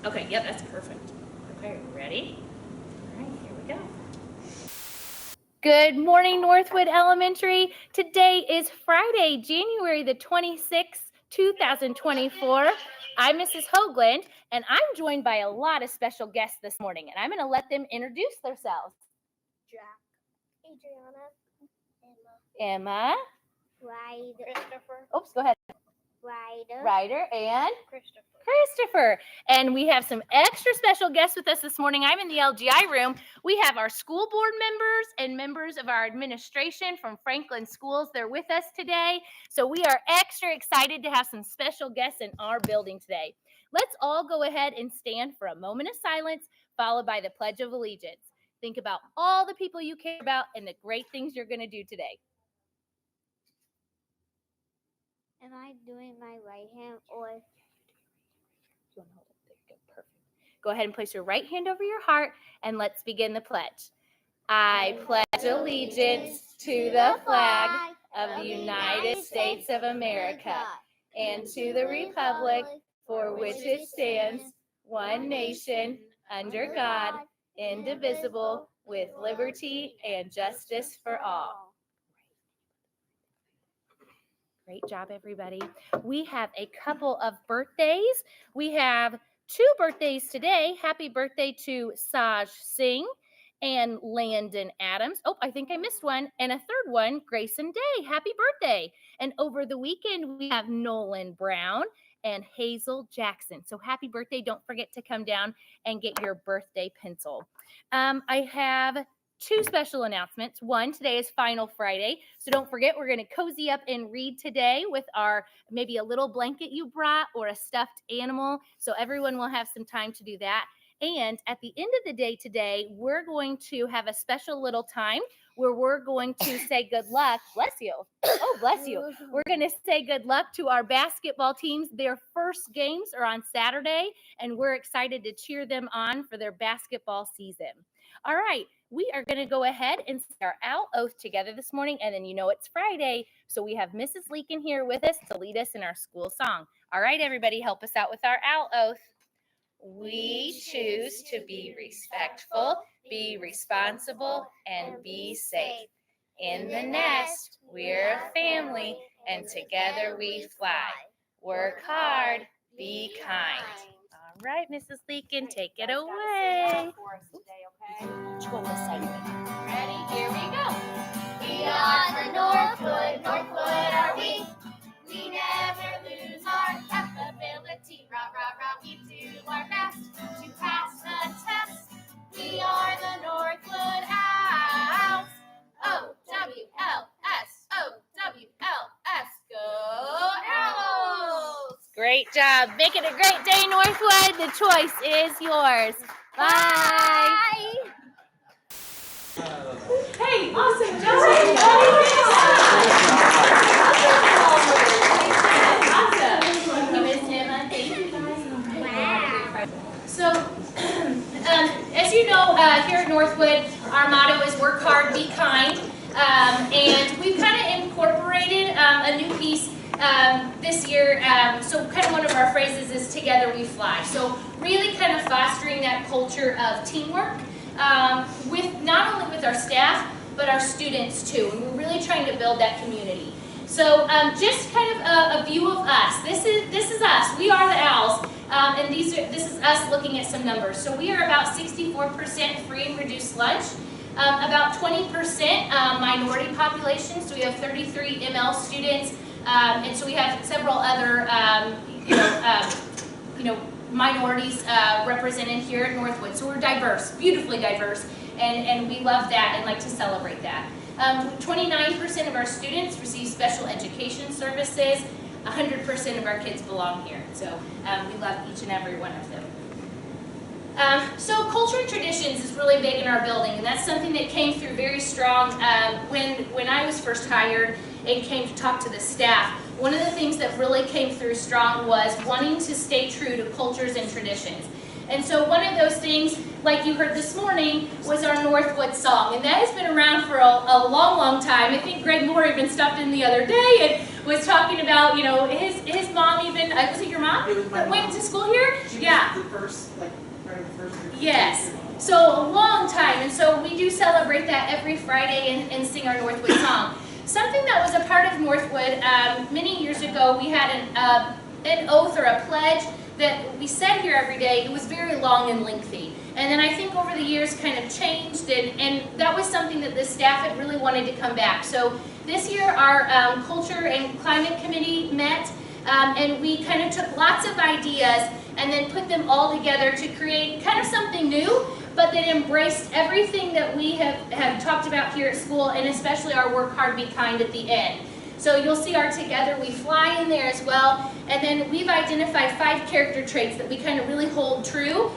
Okay, yep, that's perfect. Okay, ready? All right, here we go. Good morning, Northwood Elementary. Today is Friday, January the 26th, 2024. I'm Mrs. Hoagland, and I'm joined by a lot of special guests this morning, and I'm going to let them introduce themselves. Jack, Adriana, Emma, Ryder, Christopher, oops, go ahead. Ryder, and Christopher. And we have some extra special guests with us this morning. I'm in the LGI room. We have our school board members and members of our administration from Franklin Schools. They're with us today. So we are extra excited to have some special guests in our building today. Let's all go ahead and stand for a moment of silence, followed by the Pledge of Allegiance. Think about all the people you care about and the great things you're going to do today. Am I doing my right hand or? You want to hold it? There you go. Perfect. Go ahead and place your right hand over your heart and let's begin the pledge. I pledge allegiance to the flag of the United States of America and to the republic for which it stands, one nation, under God, indivisible, with liberty and justice for all. Great job, everybody. We have a couple of birthdays. We have 2 birthdays today. Happy birthday to Saj Singh and Landon Adams. Oh, I think I missed one. And a third one, Grayson Day. Happy birthday. And over the weekend, we have Nolan Brown and Hazel Jackson. So happy birthday. Don't forget to come down and get your birthday pencil. I have 2 special announcements. One, today is Final Friday, so don't forget we're going to cozy up and read today with our maybe a little blanket you brought or a stuffed animal, so everyone will have some time to do that. And at the end of the day today, we're going to have a special little time where we're going to say good luck. Bless you. Oh, bless you. We're going to say good luck to our basketball teams. Their first games are on Saturday, and we're excited to cheer them on for their basketball season. All right. We are going to go ahead and say our OWL oath together this morning, and then you know it's Friday, so we have Mrs. Leakin here with us to lead us in our school song. All right, everybody, help us out with our OWL oath. We choose to be respectful, be responsible, and be safe. In the nest, we're a family, and together we fly. Work hard, be kind. All right, Mrs. Leakin, take it away. Go on this side of me. Ready? Here we go. We are the Northwood, Northwood are we. We never lose our capability. Rah, rah, rah, we do our best to pass the test. We are the Northwood Owls. O-W-L-S, O-W-L-S. Go Owls! Great job. Make it a great day, Northwood. The choice is yours. Bye. Hey, awesome job. Awesome. Miss Emma, thank you guys. So, as you know, here at Northwood, our motto is work hard, be kind. And we've kind of incorporated a new piece this year. So kind of one of our phrases is together we fly. So really kind of fostering that culture of teamwork. With not only with our staff, but our students too. And we're really trying to build that community. So just kind of a view of us. This is us. We are the Owls. And this is us looking at some numbers. So we are about 64% free and reduced lunch. About 20% minority population. So we have 33 ML students. And so we have several other minorities represented here at Northwood. So we're diverse, beautifully diverse, and we love that and like to celebrate that. 29% of our students receive special education services. 100% of our kids belong here. So we love each and every one of them. So culture and traditions is really big in our building, and that's something that came through very strong when I was first hired and came to talk to the staff. One of the things that really came through strong was wanting to stay true to cultures and traditions. And so one of those things, like you heard this morning, was our Northwood song. And that has been around for a long, long time. I think Greg Moore even stopped in the other day and was talking about, his mom even, was it your mom? It was my that mom. went to school here? Yeah. The first, like, right, the first. Yes. So a long time, and so we do celebrate that every Friday and sing our Northwood song. Something that was a part of Northwood many years ago, we had an oath or a pledge that we said here every day. It was very long and lengthy. And then I think over the years kind of changed, and that was something that the staff had really wanted to come back. So this year our Culture and Climate Committee met, and we kind of took lots of ideas and then put them all together to create kind of something new, but that embraced everything that we have talked about here at school, and especially our work hard, be kind at the end. So you'll see our Together We Fly in there as well, and then we've identified 5 character traits that we kind of really hold true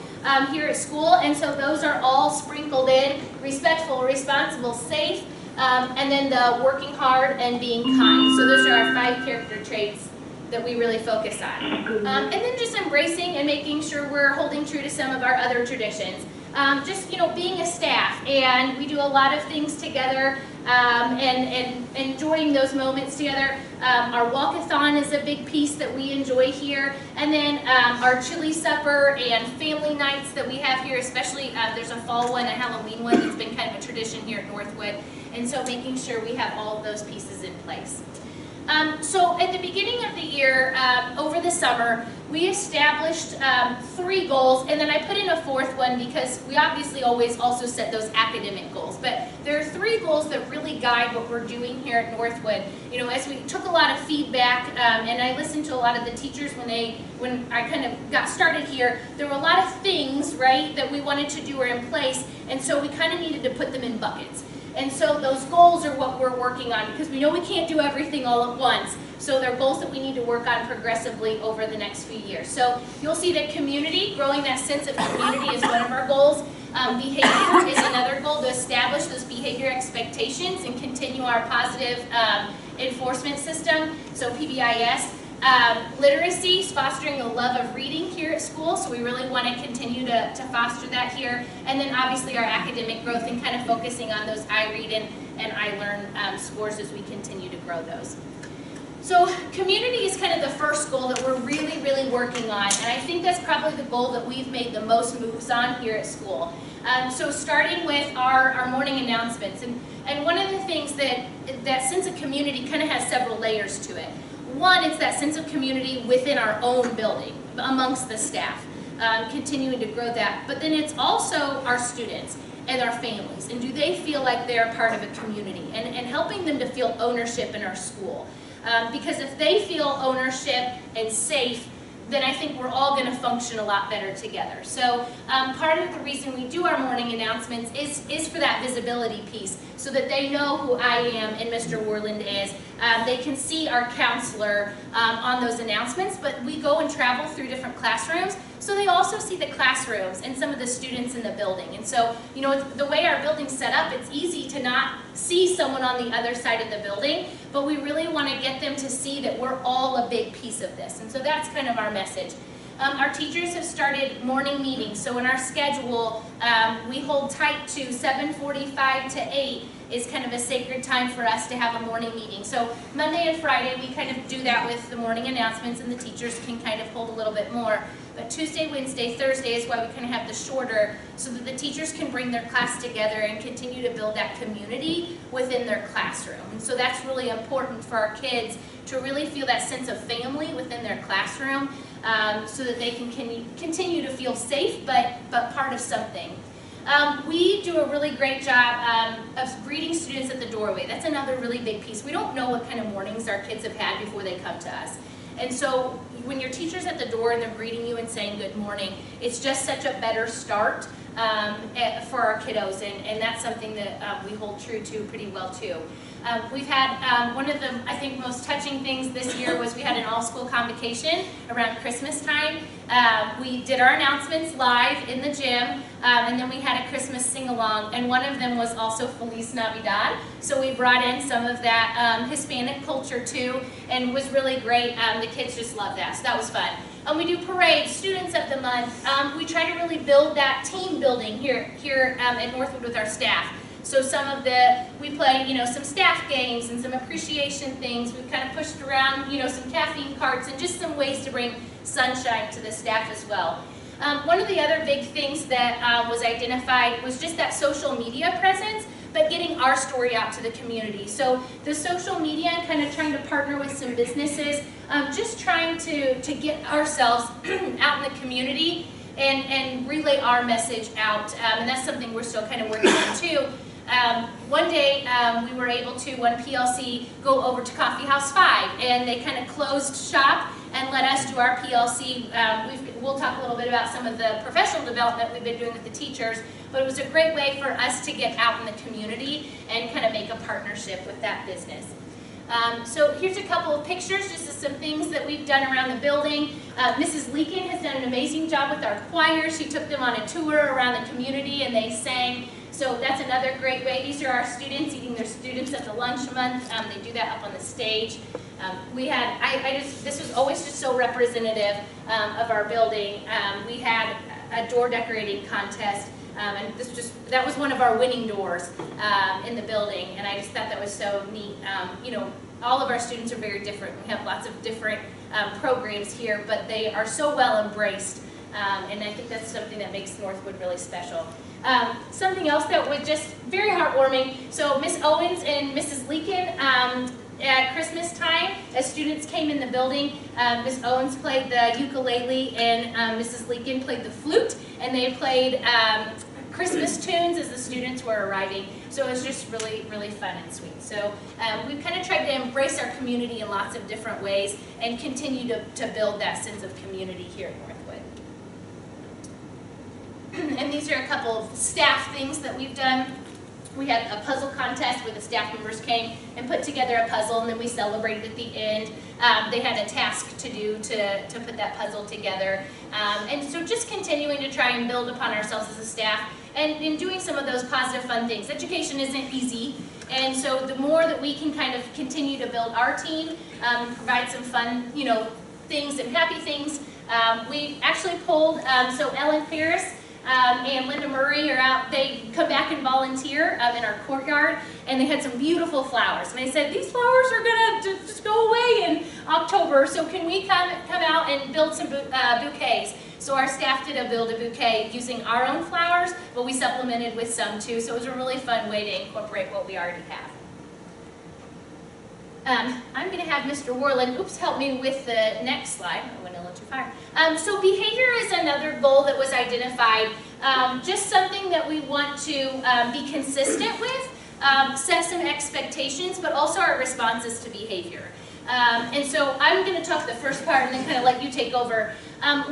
here at school, and so those are all sprinkled in: respectful, responsible, safe, and then the working hard and being kind. So those are our 5 character traits that we really focus on. And then just embracing and making sure we're holding true to some of our other traditions. Just, you know, being a staff, and we do a lot of things together, and enjoying those moments together. Our walkathon is a big piece that we enjoy here, and then our chili supper and family nights that we have here, especially there's a fall one, a Halloween one that's been kind of a tradition here at Northwood, and so making sure we have all of those pieces in place. So at the beginning of the year, over the summer, we established 3 goals, and then I put in a 4th one because we obviously always also set those academic goals. But there are 3 goals that really guide what we're doing here at Northwood. You know, as we took a lot of feedback, and I listened to a lot of the teachers when I kind of got started here, there were a lot of things, right, that we wanted to do or in place, and so we kind of needed to put them in buckets. And so those goals are what we're working on, because we know we can't do everything all at once. So they're goals that we need to work on progressively over the next few years. So you'll see that community, growing that sense of community, is one of our goals. Behavior is another goal, to establish those behavior expectations and continue our positive enforcement system, so PBIS. Literacy is fostering a love of reading here at school, so we really want to continue to foster that here. And then obviously our academic growth and kind of focusing on those I read and I learn scores as we continue to grow those. So community is kind of the first goal that we're really, really working on, and I think that's probably the goal that we've made the most moves on here at school. So starting with our morning announcements, and one of the things that sense of community kind of has several layers to it. One, it's that sense of community within our own building, amongst the staff, continuing to grow that. But then it's also our students and our families, and do they feel like they're part of a community, and helping them to feel ownership in our school. Because if they feel ownership and safe, then I think we're all going to function a lot better together. So part of the reason we do our morning announcements is for that visibility piece, so that they know who I am and Mr. Worland is. They can see our counselor on those announcements, but we go and travel through different classrooms, so they also see the classrooms and some of the students in the building. And so, you know, the way our building's set up, it's easy to not see someone on the other side of the building, but we really want to get them to see that we're all a big piece of this. And so that's kind of our message. Our teachers have started morning meetings, so in our schedule, we hold tight to 7:45 to 8 is kind of a sacred time for us to have a morning meeting. So Monday and Friday, we kind of do that with the morning announcements, and the teachers can kind of hold a little bit more. But Tuesday, Wednesday, Thursday is why we kind of have the shorter, so that the teachers can bring their class together and continue to build that community within their classroom. And so that's really important for our kids to really feel that sense of family within their classroom, so that they can continue to feel safe, but part of something. We do a really great job of greeting students at the doorway. That's another really big piece. We don't know what kind of mornings our kids have had before they come to us. And so when your teacher's at the door and they're greeting you and saying good morning, it's just such a better start for our kiddos, and that's something that we hold true to pretty well too. We've had one of the, I think, most touching things this year was we had an all-school convocation around Christmas time. We did our announcements live in the gym, and then we had a Christmas sing-along, and one of them was also Feliz Navidad. So we brought in some of that Hispanic culture too, and was really great. The kids just loved that, so that was fun. We do parades, students of the month. We try to really build that team building here at Northwood with our staff. So we play, you know, some staff games and some appreciation things. We've kind of pushed around, you know, some caffeine carts and just some ways to bring sunshine to the staff as well. One of the other big things that was identified was just that social media presence, but getting our story out to the community. So the social media and kind of trying to partner with some businesses, just trying to get ourselves out in the community and relay our message out. And that's something we're still kind of working on too. One day we were able to, one PLC, go over to Coffee House 5, and they kind of closed shop and let us do our PLC. We'll talk a little bit about some of the professional development we've been doing with the teachers, but it was a great way for us to get out in the community and kind of make a partnership with that business. So here's a couple of pictures, just of some things that we've done around the building. Mrs. Leakin has done an amazing job with our choir. She took them on a tour around the community and they sang. So that's another great way. These are our students eating their students at the lunch month. They do that up on the stage. We had, this was always just so representative of our building. We had a door decorating contest, and that was one of our winning doors in the building, and I just thought that was so neat. You know, all of our students are very different. We have lots of different programs here, but they are so well embraced, and I think that's something that makes Northwood really special. Something else that was just very heartwarming, so Miss Owens and Mrs. Leakin, at Christmas time, as students came in the building, Miss Owens played the ukulele and Mrs. Leakin played the flute, and they played Christmas tunes as the students were arriving. So it was just really, really fun and sweet. So we've kind of tried to embrace our community in lots of different ways and continue to build that sense of community here at Northwood. And these are a couple of staff things that we've done. We had a puzzle contest where the staff members came and put together a puzzle, and then we celebrated at the end. They had a task to do to put that puzzle together. And so just continuing to try and build upon ourselves as a staff and in doing some of those positive, fun things. Education isn't easy, and so the more that we can kind of continue to build our team, provide some fun, you know, things and happy things. We actually pulled, so Ellen Ferris and Linda Murray are out. They come back and volunteer in our courtyard, and they had some beautiful flowers. And they said, these flowers are gonna just go away in October, so can we come out and build some bouquets? So our staff did build a bouquet using our own flowers, but we supplemented with some too. So it was a really fun way to incorporate what we already have. I'm going to have Mr. Worland, help me with the next slide. I went a little too far. So behavior is another goal that was identified. Just something that we want to be consistent with, set some expectations, but also our responses to behavior. And so I'm going to talk the first part and then kind of let you take over.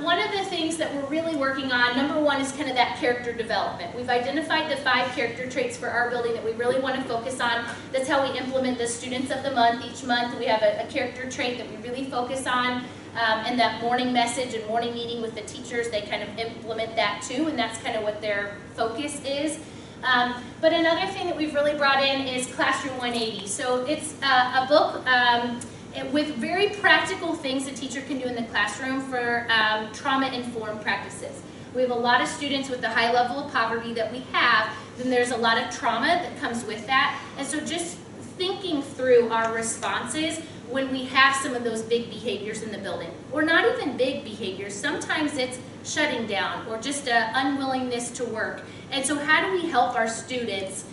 One of the things that we're really working on, number one, is kind of that character development. We've identified the 5 character traits for our building that we really want to focus on. That's how we implement the students of the month. Each month we have a character trait that we really focus on. And that morning message and morning meeting with the teachers, they kind of implement that too, and that's kind of what their focus is. But another thing that we've really brought in is Classroom 180. So it's a book with very practical things a teacher can do in the classroom for trauma-informed practices. We have a lot of students with the high level of poverty that we have, then there's a lot of trauma that comes with that. And so just thinking through our responses when we have some of those big behaviors in the building, or not even big behaviors. Sometimes it's shutting down or just an unwillingness to work. And so how do we help our students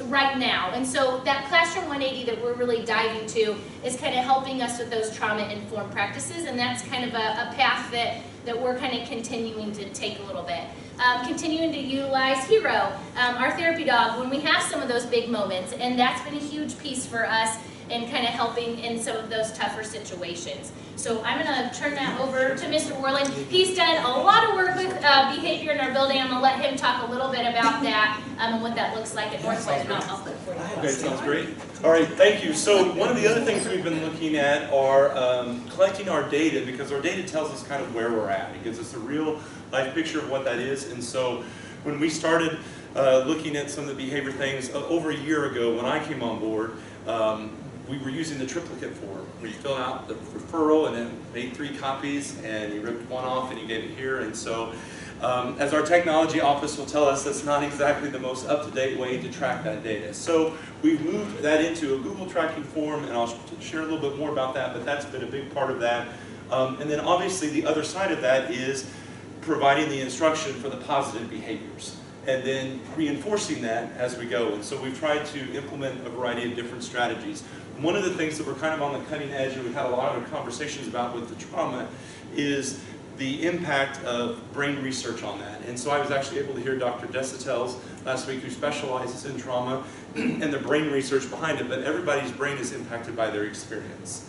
right now? And so that Classroom 180 that we're really diving to is kind of helping us with those trauma-informed practices, and that's kind of a path that we're kind of continuing to take a little bit. Continuing to utilize Hero, our therapy dog, when we have some of those big moments, and that's been a huge piece for us in kind of helping in some of those tougher situations. So I'm going to turn that over to Mr. Worland. He's done a lot of work with behavior in our building. I'm going to let him talk a little bit about that and what that looks like at Northwood, and I'll flip for you. Okay, sounds great. All right, thank you. So one of the other things we've been looking at are collecting our data, because our data tells us kind of where we're at. It gives us a real life picture of what that is. And so when we started looking at some of the behavior things over a year ago when I came on board, we were using the triplicate form, where you fill out the referral and then made 3 copies, and you ripped one off and you gave it here. And so, as our technology office will tell us, that's not exactly the most up-to-date way to track that data. So we've moved that into a Google tracking form, and I'll share a little bit more about that, but that's been a big part of that. And then obviously the other side of that is providing the instruction for the positive behaviors, and then reinforcing that as we go. And so we've tried to implement a variety of different strategies. One of the things that we're kind of on the cutting edge, and we've had a lot of conversations about with the trauma, is the impact of brain research on that. And so I was actually able to hear Dr. Desautel's last week, who specializes in trauma, and the brain research behind it, but everybody's brain is impacted by their experience.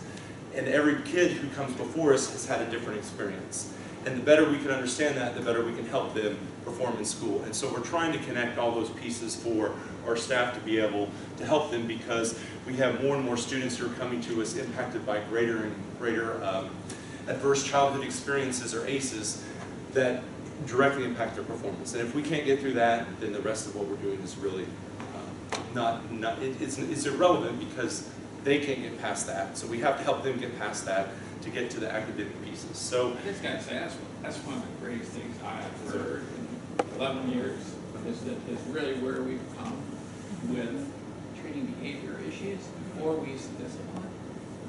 And every kid who comes before us has had a different experience. And the better we can understand that, the better we can help them perform in school. And so we're trying to connect all those pieces for our staff to be able to help them, because we have more and more students who are coming to us impacted by greater and greater adverse childhood experiences, or ACEs, that directly impact their performance. And if we can't get through that, then the rest of what we're doing is really it's irrelevant, because they can't get past that. So we have to help them get past that to get to the academic pieces. So I just gotta say, that's one of the greatest things I've heard in 11 years, is really where we've come with treating behavior issues before we use discipline.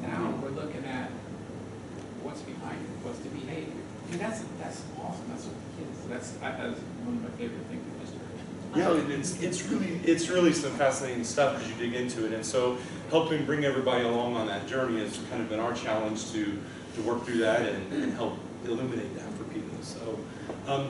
Now we're looking at what's behind it, what's the behavior. I mean, that's awesome. That's what the kids. That's one of my favorite things in history. yeah, it's really some fascinating stuff as you dig into it. And so helping bring everybody along on that journey has kind of been our challenge to work through that and help illuminate that for people. So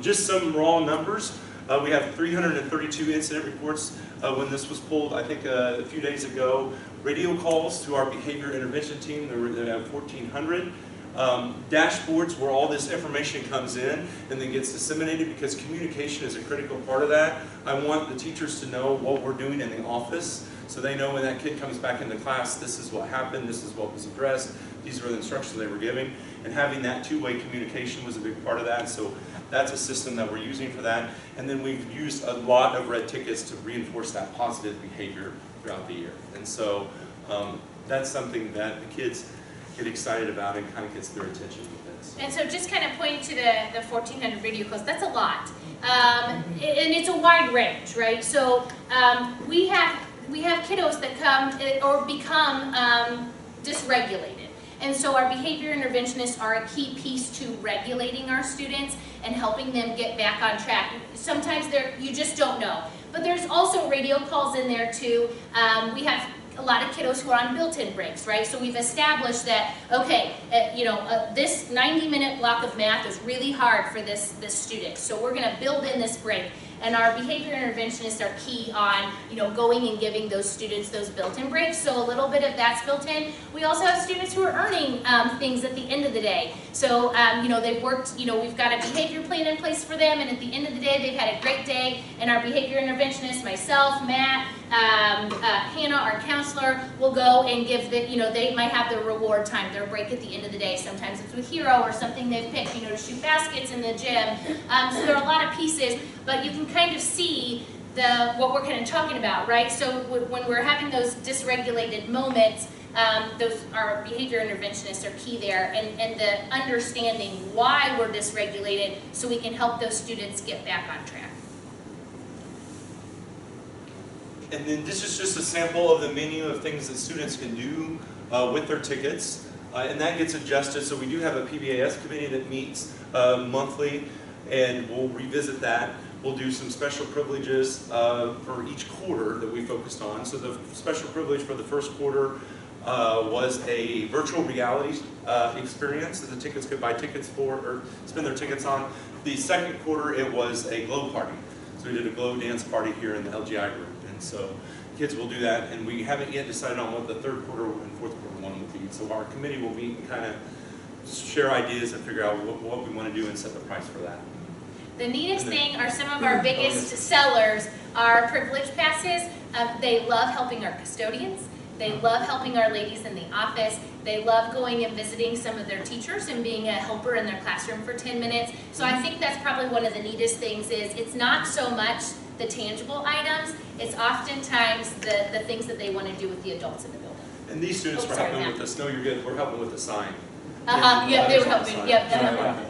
just some raw numbers. We have 332 incident reports when this was pulled, I think a few days ago. Radio calls to our behavior intervention team, they have 1,400. Dashboards where all this information comes in and then gets disseminated, because communication is a critical part of that. I want the teachers to know what we're doing in the office, so they know when that kid comes back into class, this is what happened, this is what was addressed, these are the instructions they were giving. And having that two-way communication was a big part of that, so that's a system that we're using for that. And then we've used a lot of red tickets to reinforce that positive behavior throughout the year. And so that's something that the kids get excited about and kind of gets their attention with this. And so just kind of pointing to the 1,400 video calls, that's a lot. And it's a wide range, right? So we have kiddos that come or become dysregulated. And so our behavior interventionists are a key piece to regulating our students and helping them get back on track. Sometimes you just don't know. But there's also radio calls in there too. We have a lot of kiddos who are on built-in breaks, right? So we've established that, okay, this 90-minute block of math is really hard for this student. So we're gonna build in this break. And our behavior interventionists are key on, going and giving those students those built-in breaks. So a little bit of that's built in. We also have students who are earning things at the end of the day. So, they've worked, we've got a behavior plan in place for them, and at the end of the day, they've had a great day. And our behavior interventionist, myself, Matt, Hannah, our counselor, will go and give they might have their reward time, their break at the end of the day. Sometimes it's with Hero or something they've picked, to shoot baskets in the gym. So there are a lot of pieces, but you can kind of see what we're kind of talking about, right? So when we're having those dysregulated moments, our behavior interventionists are key there, and the understanding why we're dysregulated so we can help those students get back on track. And then this is just a sample of the menu of things that students can do with their tickets. And that gets adjusted. So we do have a PBAS committee that meets monthly, and we'll revisit that. We'll do some special privileges for each quarter that we focused on. So the special privilege for the first quarter was a virtual reality experience that the tickets could buy tickets for or spend their tickets on. The second quarter, it was a glow party. So we did a glow dance party here in the LGI group. And so kids will do that, and we haven't yet decided on what the third quarter and fourth quarter one will be. So our committee will meet and kind of share ideas and figure out what we want to do and set the price for that. The neatest thing are some of our biggest sellers are privilege passes. They love helping our custodians. They love helping our ladies in the office. They love going and visiting some of their teachers and being a helper in their classroom for 10 minutes. So I think that's probably one of the neatest things is it's not so much the tangible items, it's oftentimes the things that they want to do with the adults in the building. And these students were helping with this. No, you're good. We're helping with the sign. Yeah, they were helping. Yep.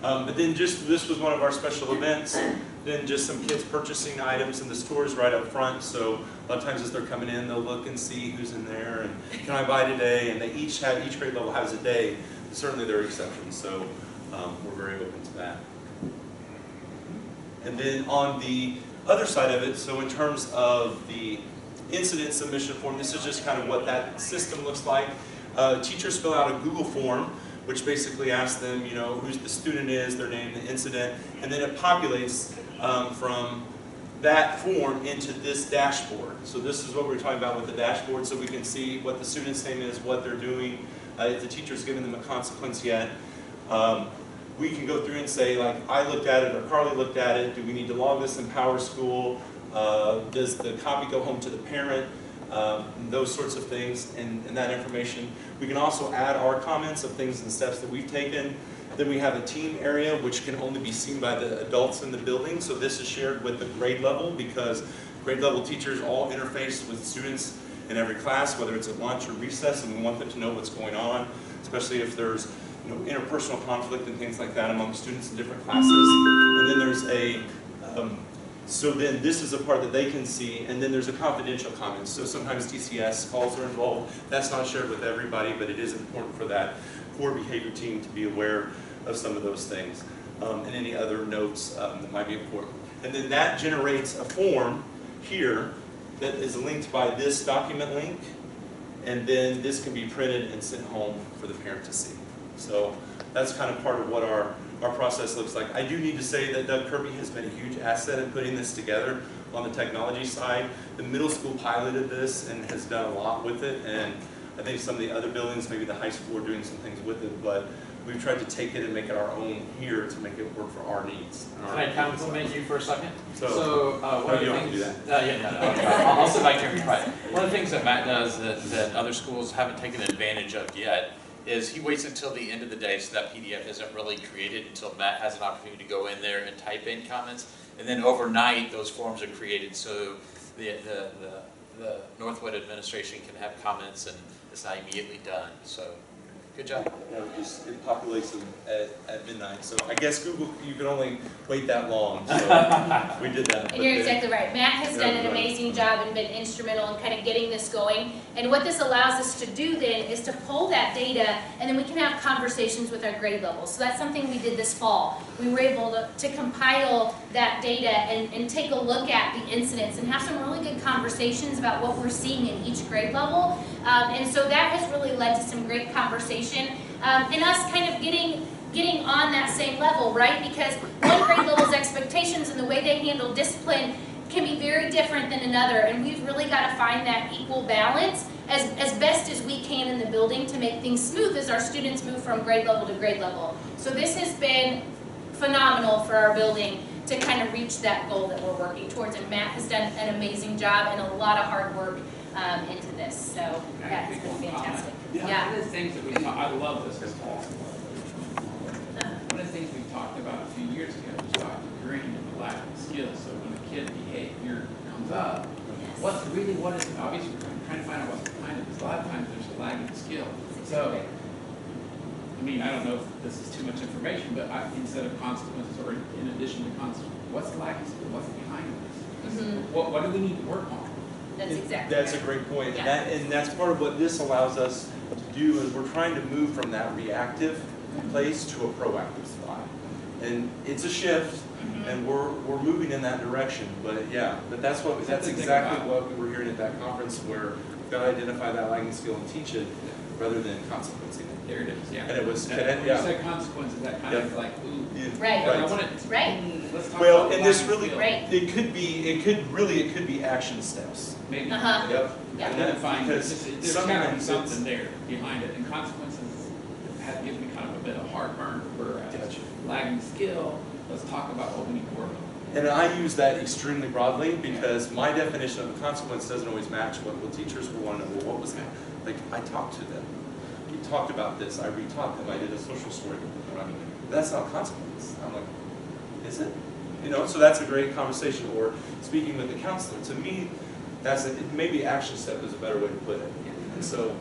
But then this was one of our special events. Then just some kids purchasing items, and the store is right up front. So a lot of times as they're coming in, they'll look and see who's in there and can I buy today? And they each grade level has a day. Certainly there are exceptions. So we're very open to that. And then on the other side of it, so in terms of the incident submission form, this is just kind of what that system looks like. Teachers fill out a Google form, which basically asks them, you know, who the student is, their name, the incident, and then it populates from that form into this dashboard. So this is what we're talking about with the dashboard, so we can see what the student's name is, what they're doing, if the teacher's given them a consequence yet. We can go through and say, like, I looked at it or Carly looked at it, do we need to log this in PowerSchool? Does the copy go home to the parent? Those sorts of things and that information. We can also add our comments of things and steps that we've taken. Then we have a team area which can only be seen by the adults in the building. So this is shared with the grade level because grade level teachers all interface with students in every class, whether it's at lunch or recess, and we want them to know what's going on, especially if there's interpersonal conflict and things like that among students in different classes. And then there's a so then this is a part that they can see, and then there's a confidential comment. So sometimes DCS calls are involved. That's not shared with everybody, but it is important for that core behavior team to be aware of some of those things and any other notes that might be important. And then that generates a form here that is linked by this document link, and then this can be printed and sent home for the parent to see. So that's kind of part of what our process looks like. I do need to say that Doug Kirby has been a huge asset in putting this together on the technology side. The middle school piloted this and has done a lot with it, and I think some of the other buildings, maybe the high school, are doing some things with it, but we've tried to take it and make it our own here to make it work for our needs. Can I compliment you for a second? So one of the you don't things, have to do that. yeah, I'll sit back here and be quiet. One of the things that Matt does that other schools haven't taken advantage of yet is he waits until the end of the day, so that PDF isn't really created until Matt has an opportunity to go in there and type in comments. And then overnight, those forms are created so the Northwood administration can have comments, and it's not immediately done. So, good job. It populates them at midnight. So I guess Google, you can only wait that long. So we did that. And you're exactly right. Matt has done an amazing job and been instrumental in kind of getting this going. And what this allows us to do then is to pull that data, and then we can have conversations with our grade levels. So that's something we did this fall. We were able to compile that data and take a look at the incidents and have some really good conversations about what we're seeing in each grade level. And so that has really led to some great conversation and us kind of getting on that same level, right? Because one grade level's expectations and the way they handle discipline can be very different than another, and we've really got to find that equal balance as best as we can in the building to make things smooth as our students move from grade level to grade level. So this has been phenomenal for our building to kind of reach that goal that we're working towards, and Matt has done an amazing job and a lot of hard work into this, so that has been fantastic. Yeah. One of the things that we talked, I love this call. One of the things we talked about a few years ago was Dr. Green and the lack of skills. So when a kid behavior comes up, what is it? Obviously we're trying to find out what's behind it, because a lot of times there's a lack of skill. So, I mean, I don't know if this is too much information, but instead of consequences or in addition to consequences, what's the lack of skill? What's behind this? What do we need to work on? That's exactly That's right. a great point. Yeah. And that's part of what this allows us to do is we're trying to move from that reactive place to a proactive spot. And it's a shift, and we're moving in that direction. But yeah, that's exactly what we were hearing at that conference, where we've got to identify that lagging skill and teach it rather than consequencing it. There it is, yeah. And it was, When you said consequences, that kind of like, ooh. Yeah. Right. I want to, Right. let's talk Well, about and this lack of really, skill. Right. it could be action steps. Maybe. Uh-huh. Yep. Yeah. And that, Identifying, because there's got to be sometimes something there behind it, and consequences have given me kind of a bit of heartburn for Gotcha. lagging skill. Let's talk about what we need to work on. And I use that extremely broadly because my definition of a consequence doesn't always match what teachers will want to know. Well, what was that? Like, I talked to them. We talked about this. I retaught them. I did a social story with them. That's not a consequence. I'm like, is it? So that's a great conversation. Or speaking with the counselor. To me, maybe action step is a better way to put it. And so,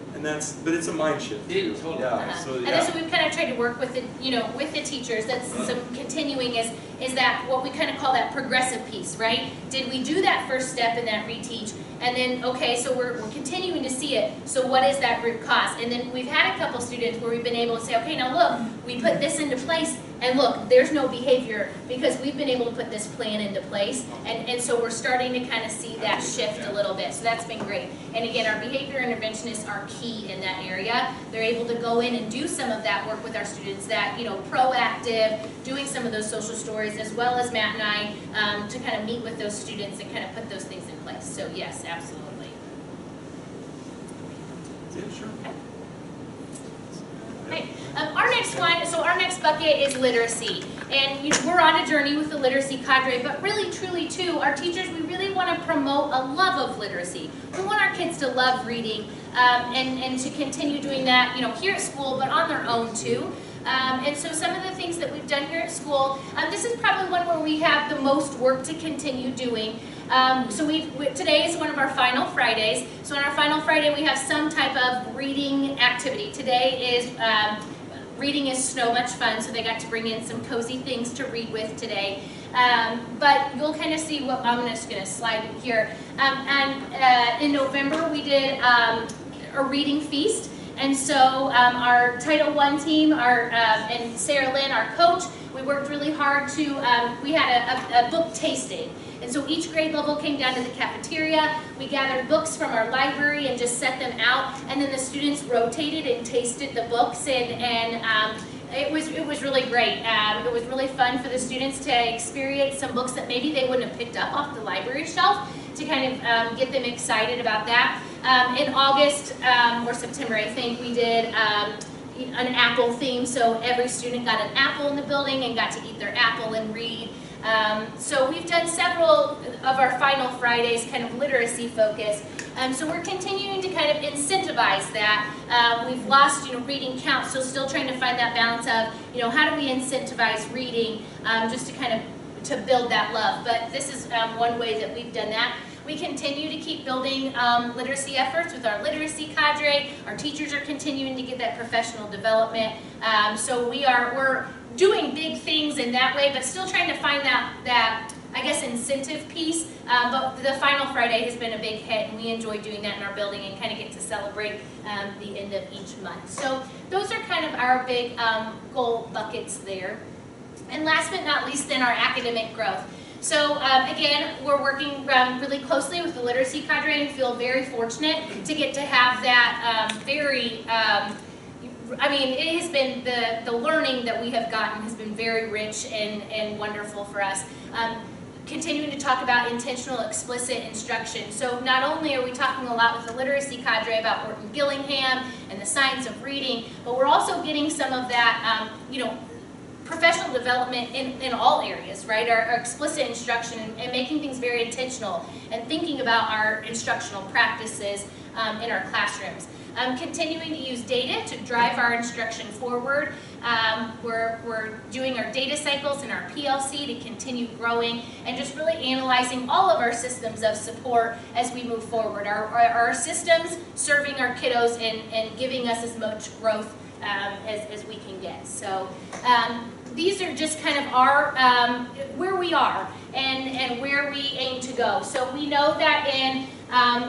but it's a mind shift too. Totally. Yeah. So And yeah. that's what we've kind of tried to work with with the teachers. That's some continuing is that what we kind of call that progressive piece, right? Did we do that first step in that reteach? And then, okay, so we're continuing to see it. So what is that root cause? And then we've had a couple students where we've been able to say, okay, now look, we put this into place. And look, there's no behavior because we've been able to put this plan into place. And so we're starting to kind of see that shift a little bit. So that's been great. And again, our behavior interventionists are key in that area. They're able to go in and do some of that work with our students, that, you know, proactive, doing some of those social stories, as well as Matt and I, to kind of meet with those students and kind of put those things in place. So yes, absolutely. Yeah, sure. Okay. Our next one, so our next bucket is literacy. And we're on a journey with the literacy cadre, but really, truly, too, our teachers, we really want to promote a love of literacy. We want our kids to love reading and to continue doing that, you know, here at school, but on their own, too. And so some of the things that we've done here at school, this is probably one where we have the most work to continue doing. So today is one of our final Fridays. So on our final Friday, we have some type of reading activity. Today is, reading is so much fun, so they got to bring in some cozy things to read with today. But you'll kind of see what, I'm just going to slide here. In November, we did a reading feast. And so our Title I team, and Sarah Lynn, our coach, we worked really hard to, we had a book tasting. And so each grade level came down to the cafeteria. We gathered books from our library and just set them out. And then the students rotated and tasted the books. And it was really great. It was really fun for the students to experience some books that maybe they wouldn't have picked up off the library shelf, to kind of get them excited about that. In August or September, I think, we did an apple theme. So every student got an apple in the building and got to eat their apple and read. So we've done several of our final Fridays kind of literacy focus. So we're continuing to kind of incentivize that. We've lost, you know, reading count, so still trying to find that balance of, you know, how do we incentivize reading just to kind of to build that love. But this is one way that we've done that. We continue to keep building literacy efforts with our literacy cadre. Our teachers are continuing to get that professional development. So we're doing big things in that way, but still trying to find that I guess, incentive piece. But the final Friday has been a big hit, and we enjoy doing that in our building and kind of get to celebrate the end of each month. So those are kind of our big goal buckets there. And last but not least, then, our academic growth. So again, we're working really closely with the literacy cadre and feel very fortunate to get to have that I mean, it has been, the learning that we have gotten has been very rich and wonderful for us. Continuing to talk about intentional explicit instruction. So not only are we talking a lot with the literacy cadre about Orton Gillingham and the science of reading, but we're also getting some of that, you know, professional development in all areas, right? Our explicit instruction and making things very intentional and thinking about our instructional practices in our classrooms. Continuing to use data to drive our instruction forward. We're doing our data cycles in our PLC to continue growing and just really analyzing all of our systems of support as we move forward. Our systems serving our kiddos and giving us as much growth as we can get. So these are just kind of our where we are and where we aim to go. So we know that in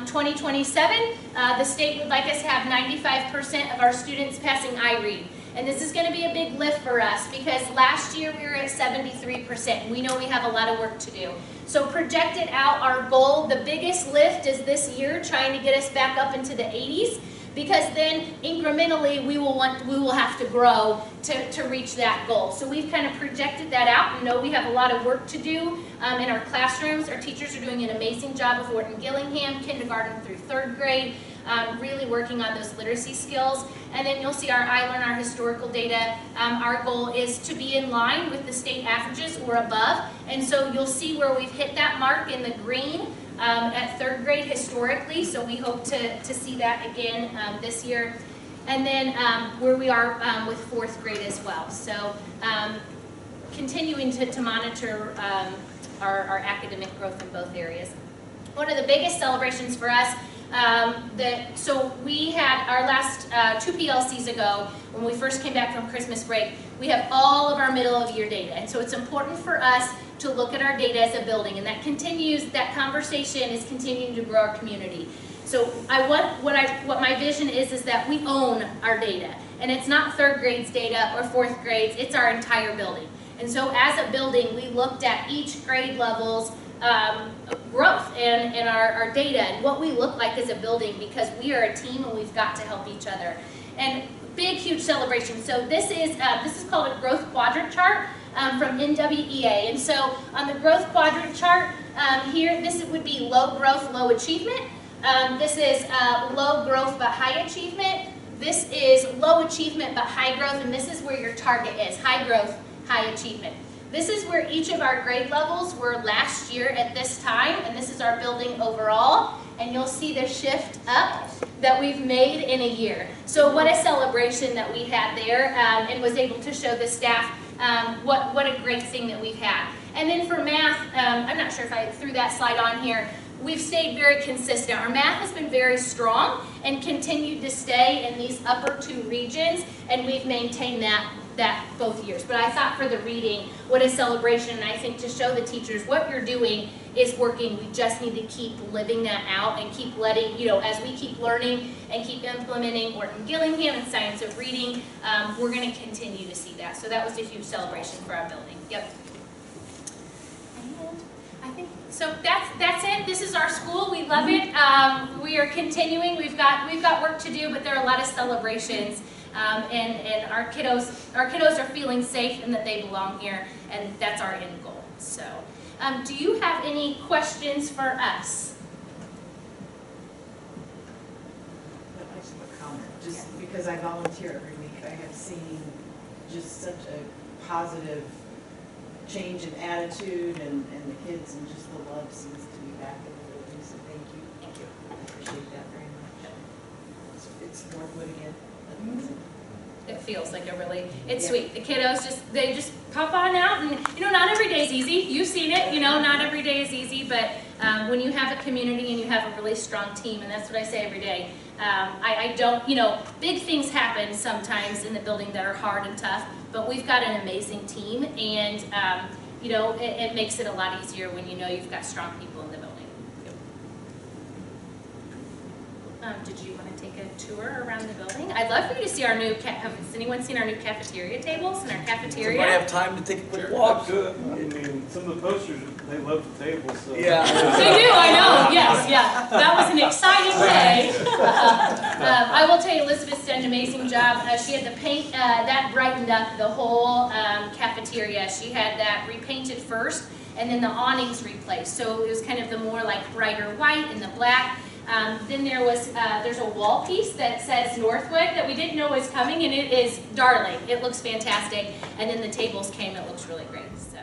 2027, the state would like us to have 95% of our students passing iRead. And this is going to be a big lift for us because last year we were at 73%. We know we have a lot of work to do. So projected out, our goal, the biggest lift is this year, trying to get us back up into the 80s. Because then incrementally we will have to grow to reach that goal. So we've kind of projected that out and know we have a lot of work to do in our classrooms. Our teachers are doing an amazing job with Orton Gillingham, kindergarten through 3rd grade, really working on those literacy skills. And then you'll see our iLearn, our historical data. Our goal is to be in line with the state averages or above. And so you'll see where we've hit that mark in the green. At 3rd grade historically, so we hope to see that again this year. And then where we are with 4th grade as well. So continuing to monitor our academic growth in both areas. One of the biggest celebrations for us, so we had our last 2 PLCs ago, when we first came back from Christmas break, we have all of our middle of year data. And so it's important for us to look at our data as a building, and that conversation is continuing to grow our community. So what my vision is that we own our data, And it's not third grades data or fourth grades, it's our entire building. And so as a building, we looked at each grade level's growth and our data and what we look like as a building, because we are a team and we've got to help each other. And big, huge celebration. So this is called a growth quadrant chart from NWEA. And so on the growth quadrant chart here, this would be low growth, low achievement. This is low growth but high achievement. This is low achievement but high growth, and this is where your target is, high growth, high achievement. This is where each of our grade levels were last year at this time, and this is our building overall. And you'll see the shift up that we've made in a year. So what a celebration that we had there, and was able to show the staff what a great thing that we've had. And then for math, I'm not sure if I threw that slide on here, we've stayed very consistent. Our math has been very strong and continued to stay in these upper two regions, and we've maintained that both years. But I thought for the reading, what a celebration, and I think to show the teachers what you're doing is working. We just need to keep living that out and keep letting, as we keep learning and keep implementing Orton Gillingham and Science of Reading, we're going to continue to see that. So that was a huge celebration for our building. Yep. And I think, so that's it. This is our school. We love it. We are continuing. We've got work to do, but there are a lot of celebrations. And our kiddos are feeling safe and that they belong here, and that's our end goal. So, do you have any questions for us? I just have a comment. Just because I volunteer every week, I have seen just such a positive change in attitude and the kids, and just the love seems to be back in the building. So thank you. Thank you. I appreciate that very much. It's Northwood again. It feels like it's sweet. The kiddos they just pop on out, and not every day is easy. You've seen it, not every day is easy, but when you have a community and you have a really strong team, and that's what I say every day, I don't, big things happen sometimes in the building that are hard and tough, but we've got an amazing team, and it makes it a lot easier when you've got strong people in the building. Did you want to take a tour around the building? I'd love for you to see our new, has anyone seen our new cafeteria tables in our cafeteria? Somebody have time to take a quick walk? Good. I mean, some of the posters, they love the table, so. Yeah. They do, I know, yes, yeah. That was an exciting day. I will tell you, Elizabeth's done an amazing job. She had the paint, that brightened up the whole cafeteria. She had that repainted first, and then the awnings replaced. So it was kind of the more like brighter white and the black. Then there's a wall piece that says Northwood that we didn't know was coming, and it is darling. It looks fantastic. And then the tables came, it looks really great. So.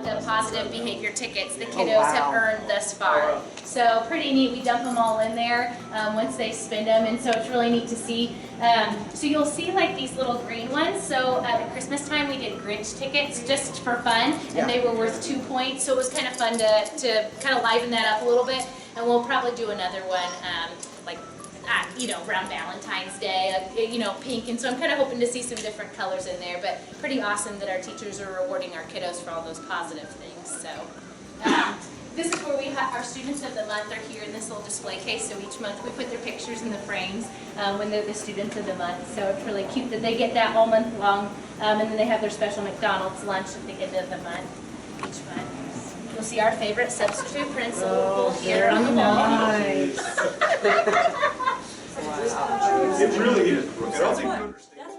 The positive behavior tickets the kiddos have earned thus far. So pretty neat. We dump them all in there once they spend them, and so it's really neat to see. So you'll see like these little green ones. So at Christmas time we did Grinch tickets just for fun, and they were worth 2 points. So it was kind of fun to kind of liven that up a little bit, and we'll probably do another one around Valentine's Day, pink, and so I'm kind of hoping to see some different colors in there, but pretty awesome that our teachers are rewarding our kiddos for all those positive things. So this is where we have our students of the month are here in this little display case, so each month we put their pictures in the frames when they're the students of the month, so it's really cute that they get that all month long, and then they have their special McDonald's lunch at the end of the month, each month. You'll see our favorite substitute principal here on the wall. Nice. It really is, Brooke. I don't think you understand.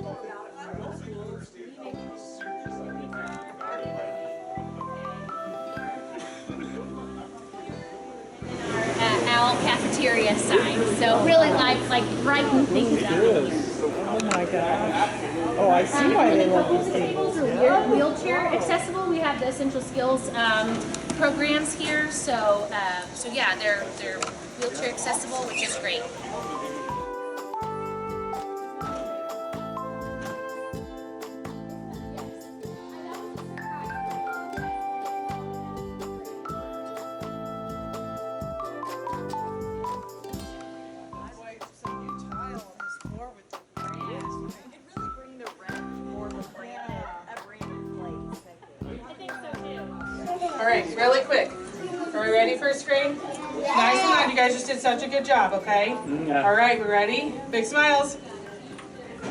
Our cafeteria sign, so really like brighten things up. Oh my gosh. Oh, I see why they love these tables. Are wheelchair accessible. We have the essential skills programs here, so yeah, they're wheelchair accessible, which is great. All right, really quick. Are we ready, first grade? Nice and loud. You guys just did such a good job, okay? Yeah. All right, we ready? Big smiles.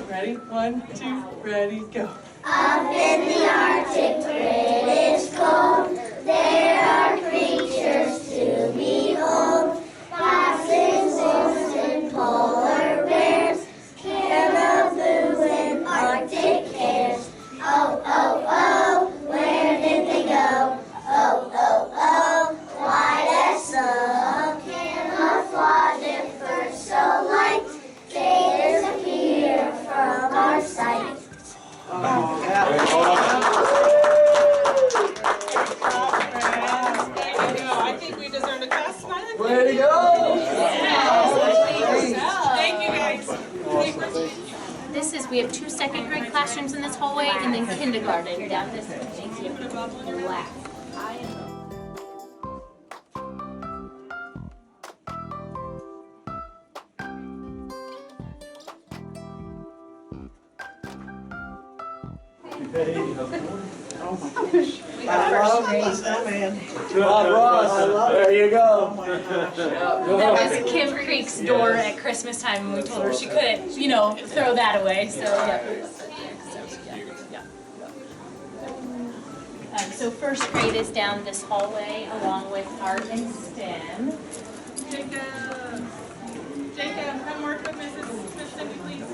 Ready? 1, 2, ready, go. Up in the Arctic where it is cold, there are creatures to behold. Foxes, wolves, and polar bears, caribou and Arctic hares. Oh, oh, oh, where did they go? Oh, oh, oh, why as snow? Camouflage at first so light, they disappear from our sight. I think we deserve a class smile. Way to go! Thank you, guys. We have 2 second grade classrooms in this hallway and then kindergarten down this way. Thank you. Relax. There you go. That was Kim Creek's door at Christmas time, and we told her she couldn't, throw that away. So so first grade is down this hallway, along with art and STEM. Jacob, come work with Mrs. please.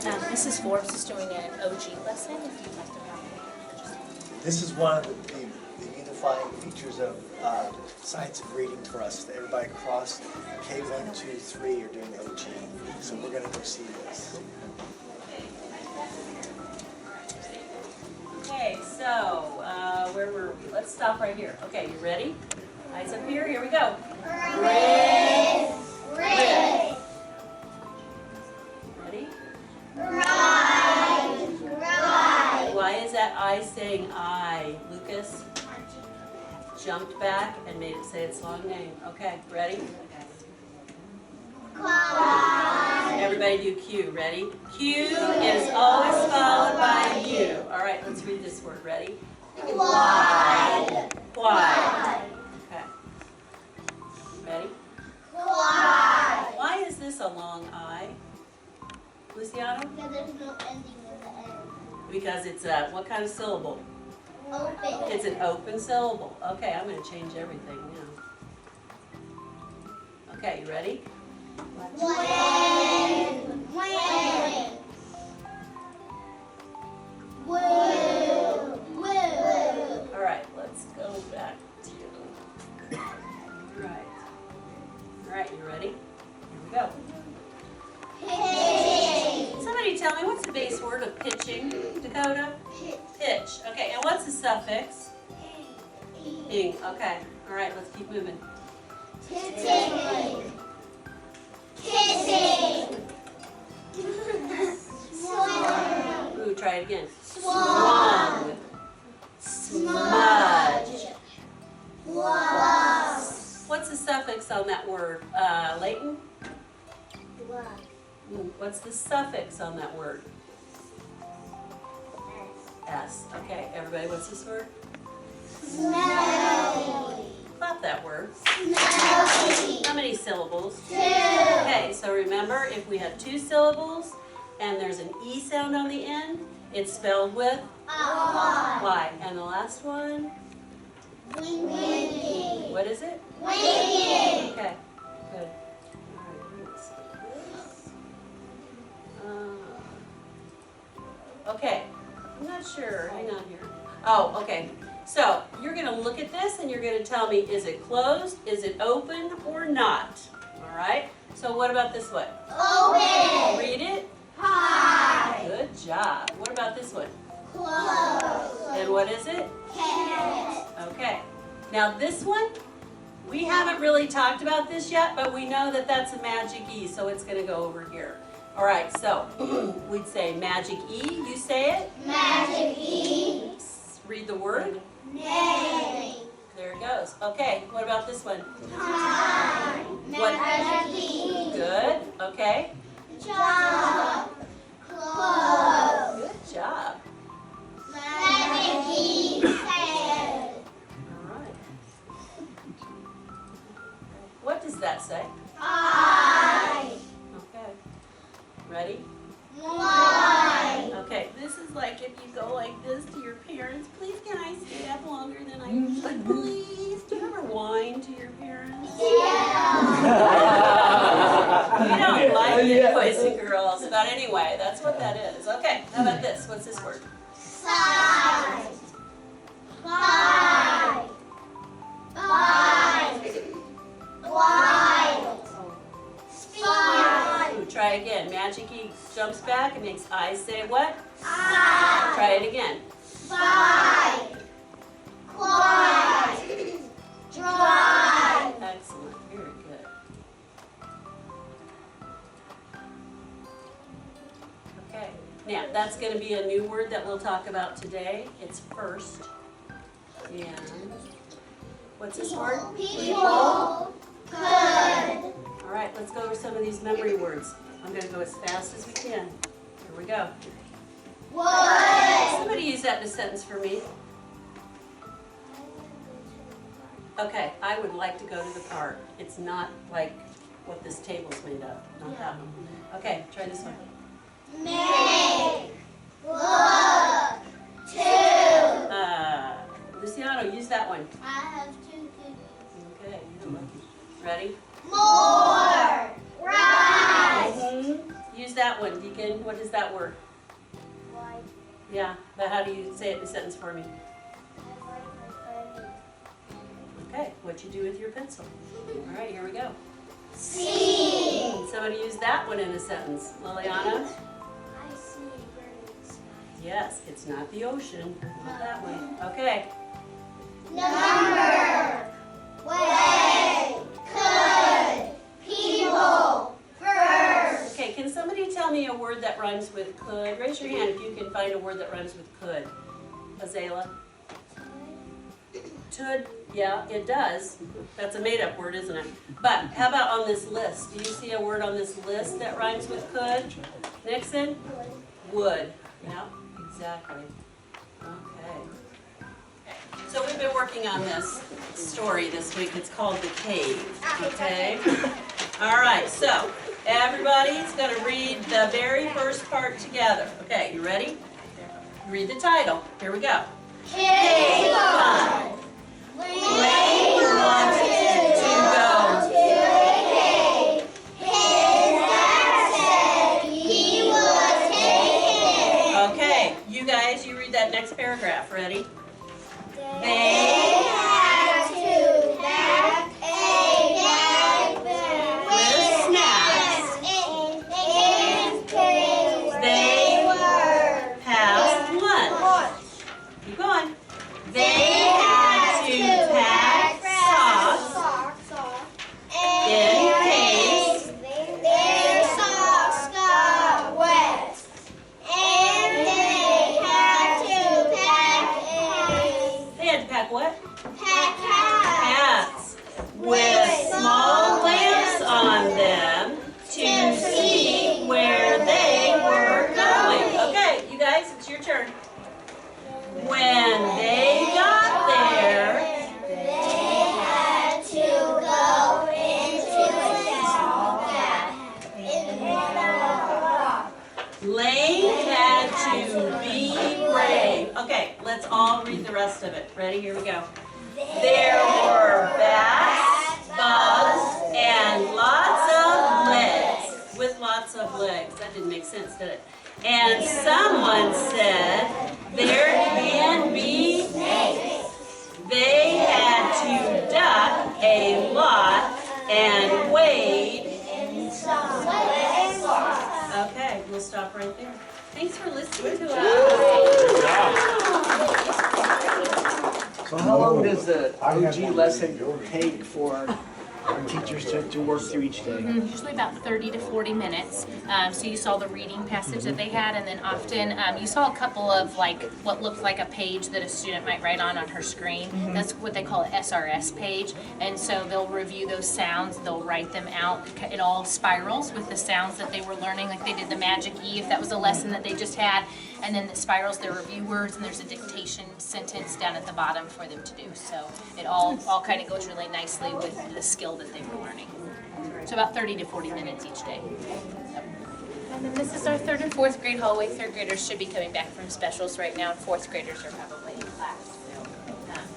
Mrs. Forbes is doing an OG lesson. If you'd like to have This is one of the unifying features of science of reading for us. Everybody across K1, 2, 3 are doing OG. So we're going to go see this. Okay, so let's stop right here. Okay, you ready? Eyes up here we go. Raise, raise. Ready? Rise, rise. Why is that I saying I? Lucas jumped back and made it say its long name. Okay, ready? Quad. Everybody do Q. Ready? Q is always followed by U. All right, let's read this word. Ready? Quad. Quad. Okay. Ready? Quad. Why is this a long I? Luciano? Because there's no ending in the end. Because it's a, what kind of syllable? Open. It's an open syllable. Okay, I'm going to change everything now. Okay, you ready? When. Woo. Woo. All right, let's go back to. All right, you ready? Here we go. Pitching. Somebody tell me, what's the base word of pitching, Dakota? Pitch. Okay, and what's the suffix? Ing. Okay. All right, let's keep moving. Kissing. Kissing. Swung. Ooh, try it again. Swung. Smudge. Wasp. What's the suffix on that word? Leighton? What's the suffix on that word? S. Okay, everybody, what's this word? Smelly. Clap that word. Smelly. How many syllables? 2. Okay, so remember, if we have 2 syllables and there's an E sound on the end, it's spelled with Y. And the last one? Winging. What is it? Winging. Okay, good. All right, let's do this. Okay, I'm not sure. Hang on here. Oh, okay. So you're going to look at this and you're going to tell me, is it closed, is it open, or not? All right. So what about this one? Open. Read it. High. Good job. What about this one? Close. And what is it? Carrot. Okay. Now this one, we haven't really talked about this yet, but we know that that's a magic E, so it's going to go over here. All right, so we'd say magic E. You say it. Magic E. Read the word. Name. There it goes. Okay, what about this one? Time. What? Magic E. Good. Okay. Job. Close. Good job. Magic E. Said. does that say? I. Okay. Ready? 1. Okay, this is like if you go like this to your parents, please can I stay up longer than I usually, please? Do you ever whine to your parents? You don't like it, boys and girls, but anyway, that's what that is. Okay, how about this? What's this word? Side. 5. 5. Wide. Speed. Ooh, try again. Magic E jumps back and makes eyes say what? I. Try it again. 5. Quiet. Dry. Excellent. Very good. Okay. Now, that's going to be a new word that we'll talk about today. It's first. And what's this word? People. Could. All right, let's go over some of these memory words. I'm going to go as fast as we can. Here we go. Would. Somebody use that in a sentence for me. Okay, I would like to go to the park. It's not like what this table's made of, not that one. Okay, try this one. Make. Look. To. Luciano, use that one. I have 2 Okay, you're lucky. Ready? More. Rise. Use that one, Deacon. What is that word? Wide. Yeah, but how do you say it in a sentence for me? Okay, what you do with your pencil. All right, here we go. See. Somebody use that one in a sentence. Liliana? I see birds. Yes, it's not the ocean. Not that one. Okay. Number. Way. Could. People. First. Okay, can somebody tell me a word that rhymes with could? Raise your hand if you can find a word that rhymes with could. Azalea? Tud, yeah, it does. That's a made-up word, isn't it? But how about on this list? Do you see a word on this list that rhymes with could? Nixon? Would. Yeah, exactly. Okay. So we've been working on this story this week. It's called The Cave. Okay? All right, so everybody's going to read the very first part together. Okay, you ready? Read the title. Here we go. Cave fun. Lane wanted to go to a cave. His dad said he would take him. Okay, you guys, you read that next paragraph. Ready? They had to pack a backpack with snacks in case they were Past lunch. Keep going. They had to pack socks in case their socks got wet. And they had to pack They had to pack what? hats Hats with small lamps on them to see where they were going. Okay, you guys, it's your turn. When they got there, they had to go into a small path in the rock. Lane had to be brave. Okay, let's all read the rest of it. Ready? Here we go. There were bats, bugs, and lots of legs. With lots of legs. That didn't make sense, did it? And someone said, there can be snakes. They had to duck a lot and wade. Okay, we'll stop right there. Thanks for listening to us. So how long does the OG lesson take for teachers to work through each day? Usually about 30 to 40 minutes. So you saw the reading passage that they had, and then often you saw a couple of like what looked like a page that a student might write on her screen. That's what they call an SRS page. And so they'll review those sounds, they'll write them out. It all spirals with the sounds that they were learning, like they did the Magic E if that was a lesson that they just had. And then it spirals their review words, and there's a dictation sentence down at the bottom for them to do. So it all kind of goes really nicely with the skill that they were learning. So about 30 to 40 minutes each day. And then this is our 3rd and 4th grade hallway. 3rd graders should be coming back from specials right now, and 4th graders are probably in class. So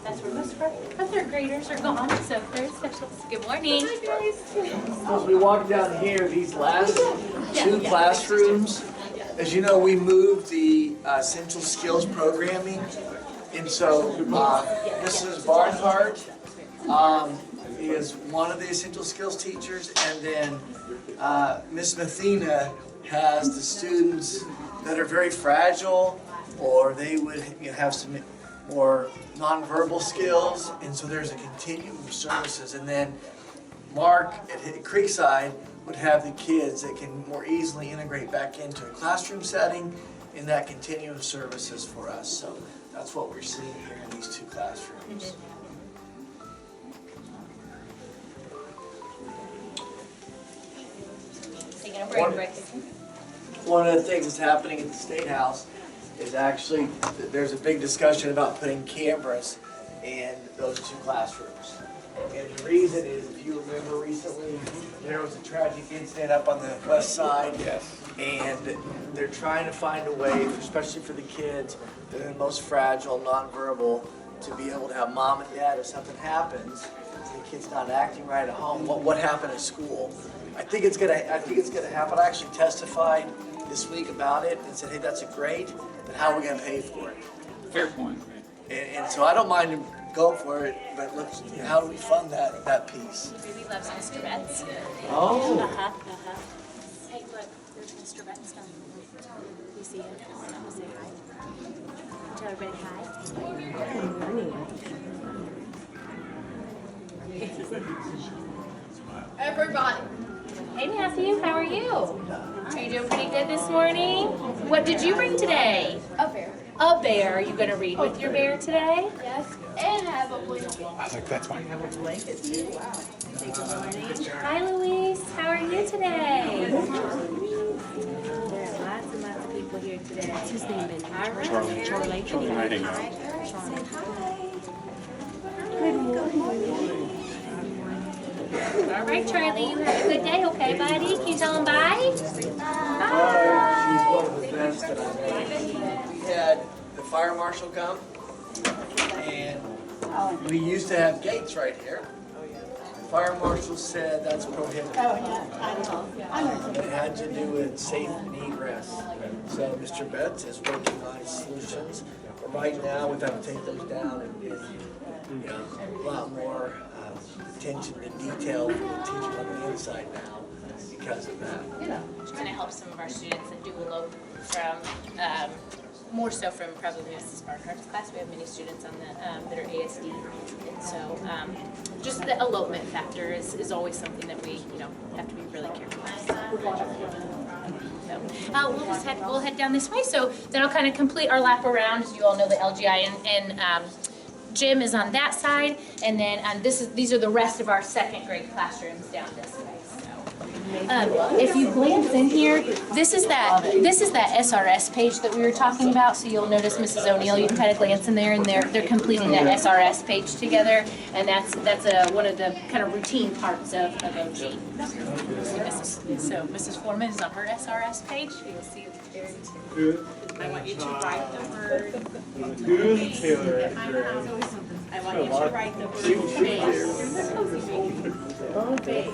that's where most of our 3rd graders are gone, so they're in specials. Good morning. Hi, guys. As we walk down here, these last two classrooms, as you know, we moved the essential skills programming. And so Mrs. Barnhart is one of the essential skills teachers, and then Miss Mathena has the students that are very fragile, or they would have some more nonverbal skills, and so there's a continuum of services. And then Mark at Creekside would have the kids that can more easily integrate back into a classroom setting in that continuum of services for us. So that's what we're seeing here in these two classrooms. Taking a break. One of the things that's happening at the State House is actually there's a big discussion about putting cameras in those two classrooms. And the reason is, if you remember recently, there was a tragic incident up on the west side. Yes. And they're trying to find a way, especially for the kids that are the most fragile, nonverbal, to be able to have mom and dad if something happens, and the kid's not acting right at home. What happened at school? I think it's gonna happen. I actually testified this week about it and said, hey, that's great, but how are we gonna pay for it? Fair point. And so I don't mind going for it, but let's, how do we fund that piece? He really loves Mr. Betts. Oh. Hey, look, there's Mr. Betts down there. You see him? Say hi. Tell everybody hi. Everybody. Hey Matthew, how are you? Are you doing pretty good this morning? What did you bring today? A bear. A bear. Are you going to read with your bear today? Yes. And have a blanket. I think that's why. Hi Luis, how are you today? There are lots and lots of people here today. What's his name? All right. Charlie. Good morning. All right, Charlie, you have a good day, okay, buddy? Can you tell him bye? She's one of the best that I've met. We had the fire marshal come, and we used to have gates right here. The fire marshal said that's prohibited. Oh, yeah. I know. It had to do with safe egress. So Mr. Betts is working on solutions. But right now, we've got to take those down and a lot more attention to detail for the teachers on the inside now because of that. It's going to help some of our students that do elope from, more so from probably Mrs. Barnhart's class. We have many students on the that are ASD, and so just the elopement factor is always something that we have to be really careful with. So we'll head down this way. So then I'll kind of complete our lap around. As you all know, the LGI and gym is on that side, and then these are the rest of our 2nd grade classrooms down this way. So, if you glance in here, this is that SRS page that we were talking about. So you'll notice Mrs. O'Neill. You can kind of glance in there, and they're completing that SRS page together, and that's one of the kind of routine parts of OG. So Mrs. Foreman is on her SRS page. You'll see it there too. I want you to write the word. I want you to write the word base.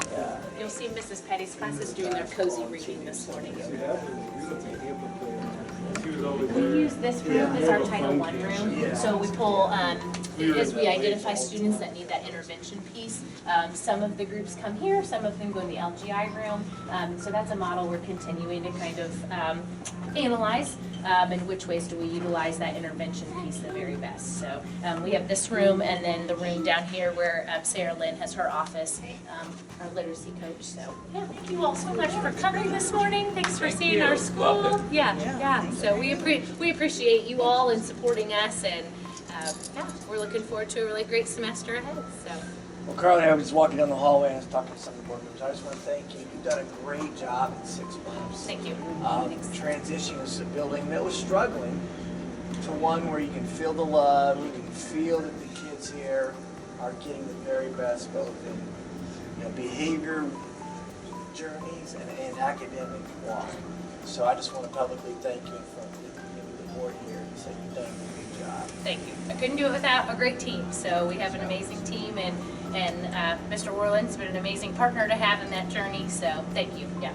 You'll see Mrs. Petty's class is doing their cozy reading this morning. We use this room as our Title I room, so we pull, as we identify students that need that intervention piece, some of the groups come here, some of them go in the LGI room, so that's a model we're continuing to kind of analyze, and which ways do we utilize that intervention piece the very best. So we have this room, and then the room down here where Sarah Lynn has her office, our literacy coach. So yeah, thank you all so much for coming this morning. Thanks for seeing our school. Yeah. So we appreciate you all and supporting us, and we're looking forward to a really great semester ahead. So. Well, Carly, I was walking down the hallway and I was talking to some of the board members. I just want to thank you. You've done a great job in 6 months. Thank you. Transitioning this building that was struggling to one where you can feel the love, you can feel that the kids here are getting the very best both in behavior journeys and academic walk. So I just want to publicly thank you from the board here and say you've done a good job. Thank you. I couldn't do it without a great team. So we have an amazing team, and Mr. Orland's been an amazing partner to have in that journey. So thank you. Yeah.